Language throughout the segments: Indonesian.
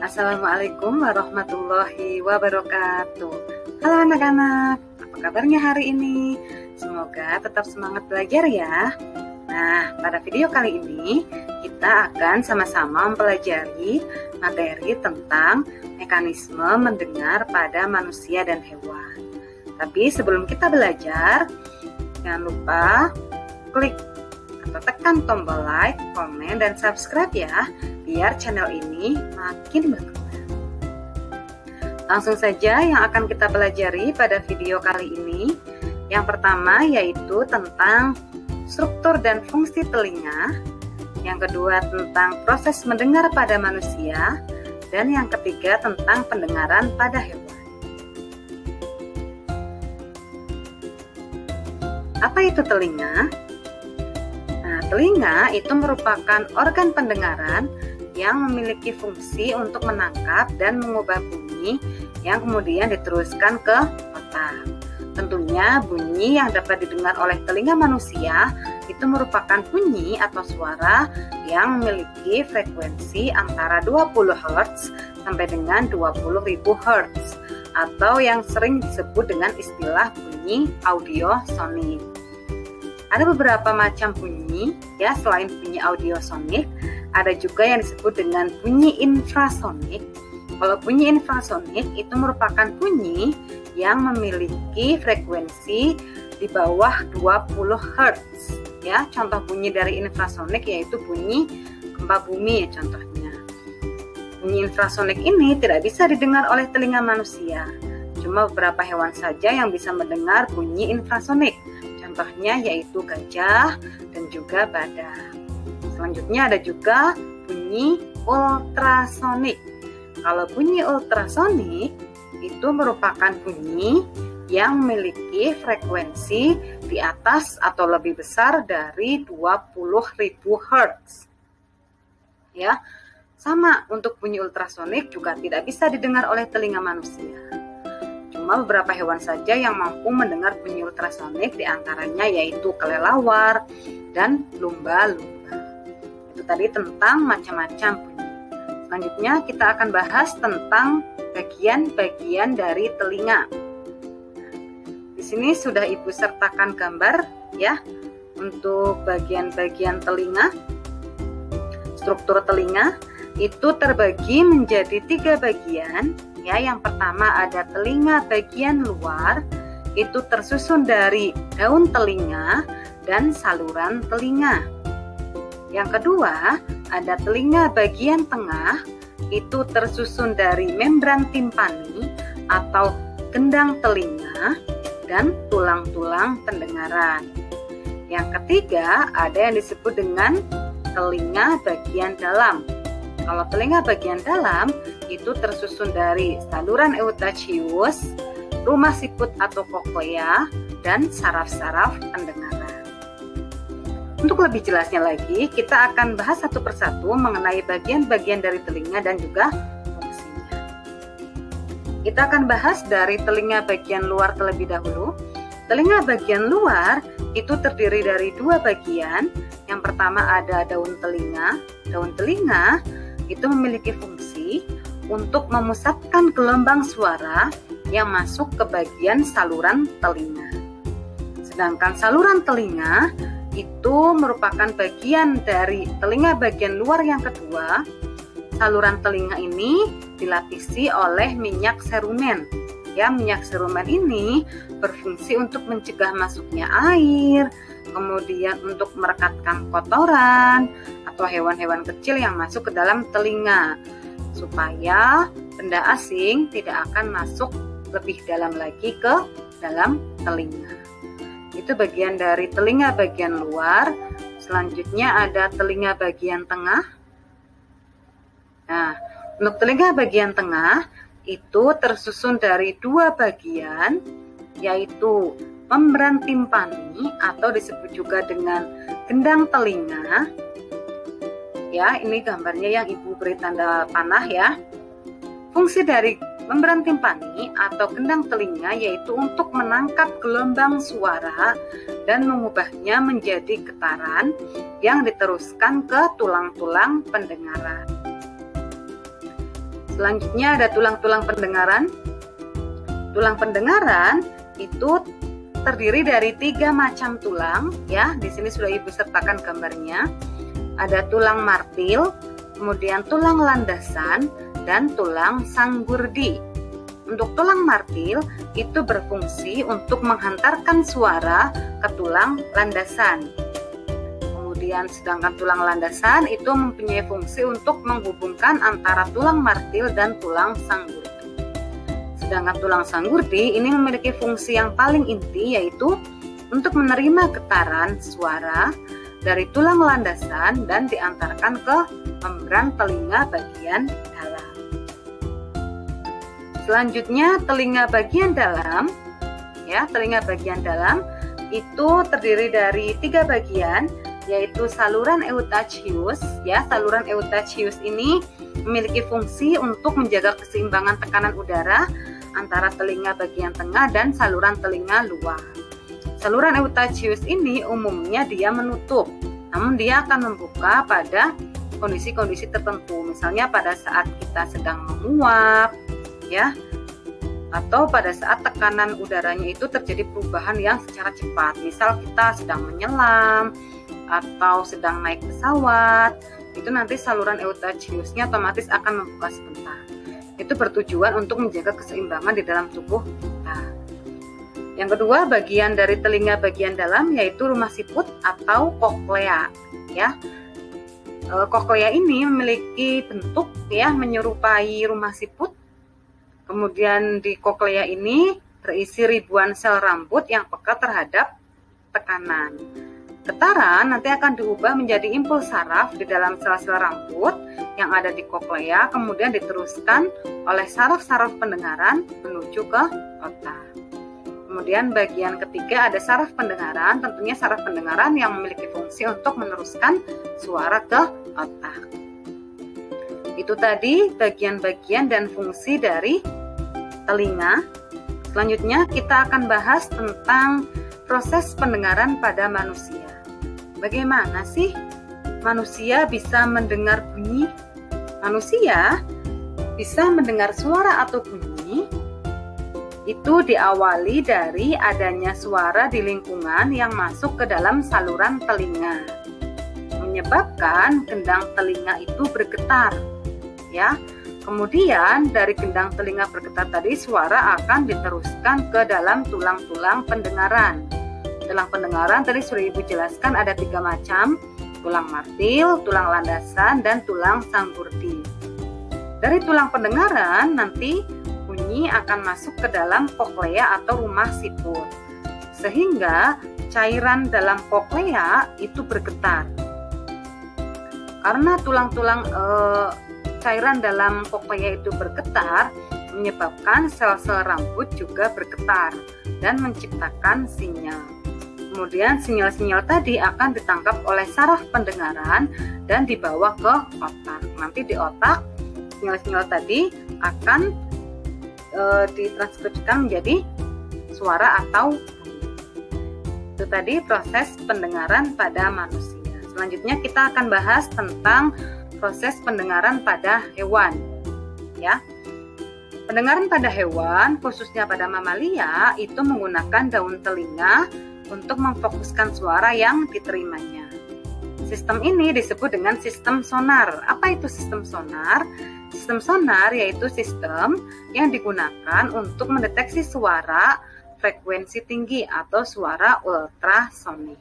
Assalamualaikum warahmatullahi wabarakatuh. Halo anak-anak, apa kabarnya hari ini? Semoga tetap semangat belajar ya. Nah, pada video kali ini kita akan sama-sama mempelajari materi tentang mekanisme mendengar pada manusia dan hewan. Tapi sebelum kita belajar, jangan lupa klik atau tekan tombol like, komen, dan subscribe ya, biar channel ini makin berkembang. Langsung saja yang akan kita pelajari pada video kali ini. Yang pertama yaitu tentang struktur dan fungsi telinga. Yang kedua tentang proses mendengar pada manusia. Dan yang ketiga tentang pendengaran pada hewan. Apa itu telinga? Telinga itu merupakan organ pendengaran yang memiliki fungsi untuk menangkap dan mengubah bunyi yang kemudian diteruskan ke otak. Tentunya bunyi yang dapat didengar oleh telinga manusia itu merupakan bunyi atau suara yang memiliki frekuensi antara 20 Hz sampai dengan 20.000 Hz atau yang sering disebut dengan istilah bunyi audiosonik. Ada beberapa macam bunyi ya, selain bunyi audiosonik, ada juga yang disebut dengan bunyi infrasonik. Kalau bunyi infrasonik itu merupakan bunyi yang memiliki frekuensi di bawah 20 Hz. Ya, contoh bunyi dari infrasonik yaitu bunyi gempa bumi ya contohnya. Bunyi infrasonik ini tidak bisa didengar oleh telinga manusia. Cuma beberapa hewan saja yang bisa mendengar bunyi infrasonik. Contohnya yaitu gajah dan juga badak. Selanjutnya ada juga bunyi ultrasonik. Kalau bunyi ultrasonik itu merupakan bunyi yang memiliki frekuensi di atas atau lebih besar dari 20.000 Hz. Ya, sama untuk bunyi ultrasonik juga tidak bisa didengar oleh telinga manusia. Cuma beberapa hewan saja yang mampu mendengar bunyi ultrasonik, diantaranya yaitu kelelawar dan lumba-lumba. Itu tadi tentang macam-macam bunyi. Selanjutnya kita akan bahas tentang bagian-bagian dari telinga. Di sini sudah Ibu sertakan gambar ya untuk bagian-bagian telinga. Struktur telinga itu terbagi menjadi 3 bagian. Ya, yang pertama ada telinga bagian luar, itu tersusun dari daun telinga dan saluran telinga. Yang kedua ada telinga bagian tengah, itu tersusun dari membran timpani atau gendang telinga dan tulang-tulang pendengaran. Yang ketiga ada yang disebut dengan telinga bagian dalam. Kalau telinga bagian dalam itu tersusun dari saluran eustasius, rumah siput atau koklea, dan saraf-saraf pendengaran. Untuk lebih jelasnya lagi, kita akan bahas satu persatu mengenai bagian-bagian dari telinga dan juga fungsinya. Kita akan bahas dari telinga bagian luar terlebih dahulu. Telinga bagian luar itu terdiri dari 2 bagian. Yang pertama ada daun telinga. Daun telinga itu memiliki fungsi untuk memusatkan gelombang suara yang masuk ke bagian saluran telinga. Sedangkan saluran telinga itu merupakan bagian dari telinga bagian luar yang kedua. Saluran telinga ini dilapisi oleh minyak serumen. Ya, minyak serumen ini berfungsi untuk mencegah masuknya air, kemudian untuk merekatkan kotoran atau hewan-hewan kecil yang masuk ke dalam telinga, supaya benda asing tidak akan masuk lebih dalam lagi ke dalam telinga. Itu bagian dari telinga bagian luar. Selanjutnya ada telinga bagian tengah. Nah, untuk telinga bagian tengah itu tersusun dari 2 bagian, yaitu membran timpani atau disebut juga dengan gendang telinga. Ya, ini gambarnya yang Ibu beri tanda panah ya. Fungsi dari membran timpani atau gendang telinga yaitu untuk menangkap gelombang suara dan mengubahnya menjadi getaran yang diteruskan ke tulang-tulang pendengaran. Selanjutnya ada tulang-tulang pendengaran. Tulang pendengaran itu terdiri dari 3 macam tulang, ya. Di sini sudah Ibu sertakan gambarnya. Ada tulang martil, kemudian tulang landasan, dan tulang sanggurdi. Untuk tulang martil itu berfungsi untuk menghantarkan suara ke tulang landasan. Kemudian sedangkan tulang landasan itu mempunyai fungsi untuk menghubungkan antara tulang martil dan tulang sanggurdi. Sedangkan tulang sanggurdi ini memiliki fungsi yang paling inti, yaitu untuk menerima getaran suara dari tulang landasan dan diantarkan ke membran telinga bagian dalam. Selanjutnya telinga bagian dalam, ya, telinga bagian dalam itu terdiri dari 3 bagian, yaitu saluran eustachius, ya. Saluran eustachius ini memiliki fungsi untuk menjaga keseimbangan tekanan udara antara telinga bagian tengah dan saluran telinga luar. Saluran eustachius ini umumnya dia menutup, namun dia akan membuka pada kondisi-kondisi tertentu, misalnya pada saat kita sedang menguap, ya, atau pada saat tekanan udaranya itu terjadi perubahan yang secara cepat, misal kita sedang menyelam atau sedang naik pesawat, itu nanti saluran eustachiusnya otomatis akan membuka sebentar. Itu bertujuan untuk menjaga keseimbangan di dalam tubuh kita. Yang kedua, bagian dari telinga bagian dalam yaitu rumah siput atau koklea, ya. Koklea ini memiliki bentuk, ya, menyerupai rumah siput. Kemudian di koklea ini terisi ribuan sel rambut yang peka terhadap tekanan. Getaran nanti akan diubah menjadi impuls saraf di dalam sel-sel rambut yang ada di koklea, kemudian diteruskan oleh saraf-saraf pendengaran menuju ke otak. Kemudian bagian ketiga ada saraf pendengaran, tentunya saraf pendengaran yang memiliki fungsi untuk meneruskan suara ke otak. Itu tadi bagian-bagian dan fungsi dari telinga. Selanjutnya kita akan bahas tentang proses pendengaran pada manusia. Bagaimana sih manusia bisa mendengar bunyi? Manusia bisa mendengar suara atau bunyi itu diawali dari adanya suara di lingkungan yang masuk ke dalam saluran telinga, menyebabkan gendang telinga itu bergetar, ya. Kemudian dari gendang telinga bergetar tadi, suara akan diteruskan ke dalam tulang-tulang pendengaran. Tulang pendengaran tadi sudah Ibu jelaskan ada 3 macam, tulang martil, tulang landasan, dan tulang sanggurdi. Dari tulang pendengaran nanti bunyi akan masuk ke dalam koklea atau rumah siput, sehingga cairan dalam koklea itu bergetar. Karena tulang-tulang cairan dalam koklea itu bergetar, menyebabkan sel-sel rambut juga bergetar dan menciptakan sinyal. Kemudian sinyal-sinyal tadi akan ditangkap oleh saraf pendengaran dan dibawa ke otak. Nanti di otak sinyal-sinyal tadi akan ditranskripsikan menjadi suara atau bunyi. Itu tadi proses pendengaran pada manusia. Selanjutnya kita akan bahas tentang proses pendengaran pada hewan, ya. Pendengaran pada hewan, khususnya pada mamalia, itu menggunakan daun telinga untuk memfokuskan suara yang diterimanya. Sistem ini disebut dengan sistem sonar. Apa itu sistem sonar? Sistem sonar yaitu sistem yang digunakan untuk mendeteksi suara frekuensi tinggi atau suara ultrasonik.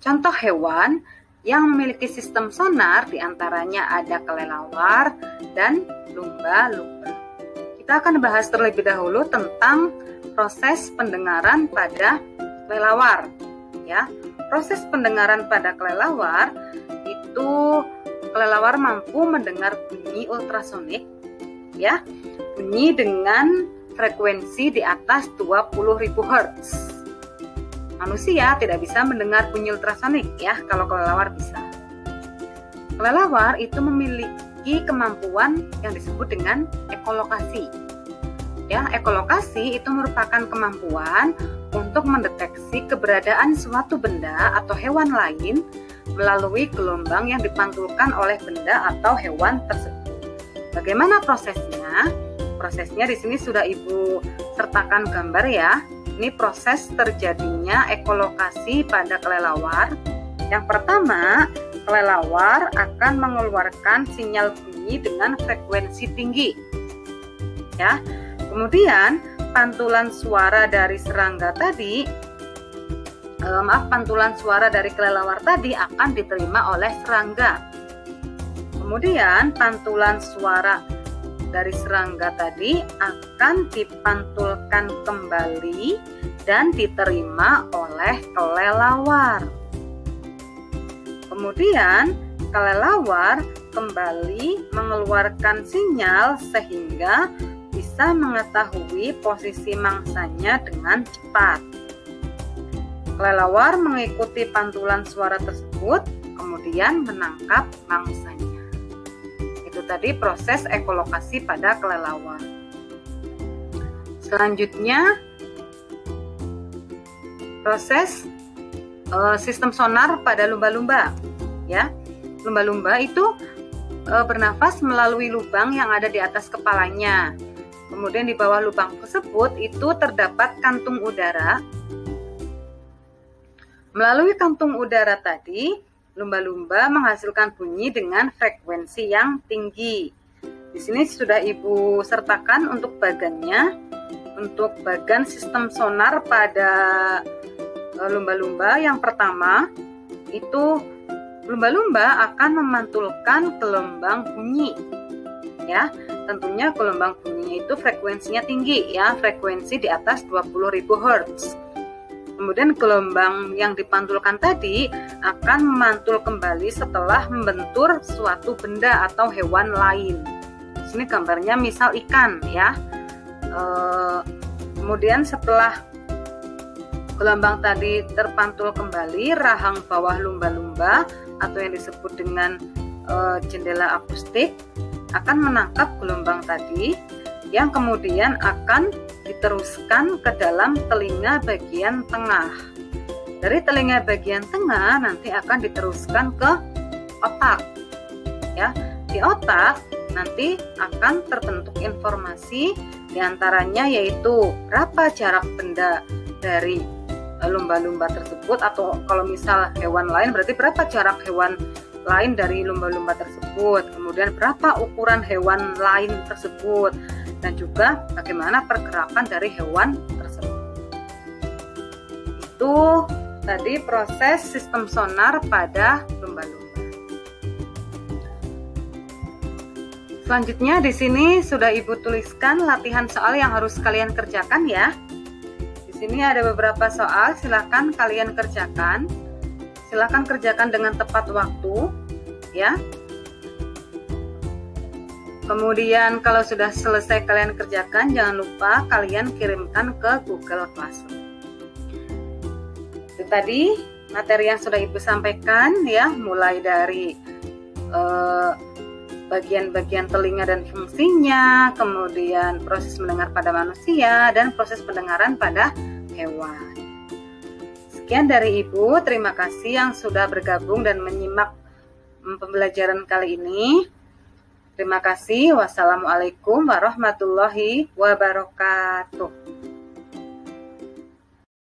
Contoh hewan yang memiliki sistem sonar diantaranya ada kelelawar dan lumba-lumba. Kita akan bahas terlebih dahulu tentang proses pendengaran pada kelelawar, ya. Proses pendengaran pada kelelawar itu kelelawar mampu mendengar bunyi ultrasonik, ya, bunyi dengan frekuensi di atas 20.000 Hz. Manusia tidak bisa mendengar bunyi ultrasonik, ya, kalau kelelawar bisa. Kelelawar itu memiliki kemampuan yang disebut dengan ekolokasi. Ya, ekolokasi itu merupakan kemampuan untuk mendeteksi keberadaan suatu benda atau hewan lain melalui gelombang yang dipantulkan oleh benda atau hewan tersebut. Bagaimana prosesnya? Prosesnya di sini sudah Ibu sertakan gambar ya. Ini proses terjadinya ekolokasi pada kelelawar. Yang pertama, kelelawar akan mengeluarkan sinyal bunyi dengan frekuensi tinggi. Ya. Kemudian pantulan suara dari serangga tadi, pantulan suara dari kelelawar tadi akan diterima oleh serangga. Kemudian pantulan suara dari serangga tadi akan dipantulkan kembali dan diterima oleh kelelawar. Kemudian kelelawar kembali mengeluarkan sinyal sehingga bisa mengetahui posisi mangsanya dengan cepat. Kelelawar mengikuti pantulan suara tersebut, kemudian menangkap mangsanya. Itu tadi proses ekolokasi pada kelelawar. Selanjutnya, proses sistem sonar pada lumba-lumba. Ya, lumba-lumba itu bernafas melalui lubang yang ada di atas kepalanya. Kemudian di bawah lubang tersebut itu terdapat kantung udara. Melalui kantung udara tadi, lumba-lumba menghasilkan bunyi dengan frekuensi yang tinggi. Di sini sudah Ibu sertakan untuk bagannya. Untuk bagan sistem sonar pada lumba-lumba, yang pertama itu lumba-lumba akan memantulkan gelombang bunyi. Ya, tentunya gelombang bunyi itu frekuensinya tinggi ya, frekuensi di atas 20.000 Hz. Kemudian gelombang yang dipantulkan tadi akan memantul kembali setelah membentur suatu benda atau hewan lain. Di sini gambarnya misal ikan ya. Kemudian setelah gelombang tadi terpantul kembali, rahang bawah lumba-lumba atau yang disebut dengan jendela akustik akan menangkap gelombang tadi yang kemudian akan diteruskan ke dalam telinga bagian tengah. Dari telinga bagian tengah nanti akan diteruskan ke otak. Ya, di otak nanti akan terbentuk informasi, diantaranya yaitu berapa jarak benda dari lumba-lumba tersebut, atau kalau misal hewan lain berarti berapa jarak hewan lain dari lumba-lumba tersebut, kemudian berapa ukuran hewan lain tersebut, dan juga bagaimana pergerakan dari hewan tersebut. Itu tadi proses sistem sonar pada lumba-lumba. Selanjutnya di sini sudah Ibu tuliskan latihan soal yang harus kalian kerjakan ya. Di sini ada beberapa soal, silakan kalian kerjakan. Silakan kerjakan dengan tepat waktu ya. Kemudian kalau sudah selesai kalian kerjakan, jangan lupa kalian kirimkan ke Google Classroom. Itu tadi materi yang sudah Ibu sampaikan ya, mulai dari bagian-bagian telinga dan fungsinya, kemudian proses mendengar pada manusia, dan proses pendengaran pada hewan. Sekian dari Ibu, terima kasih yang sudah bergabung dan menyimak pembelajaran kali ini. Terima kasih. Wassalamualaikum warahmatullahi wabarakatuh.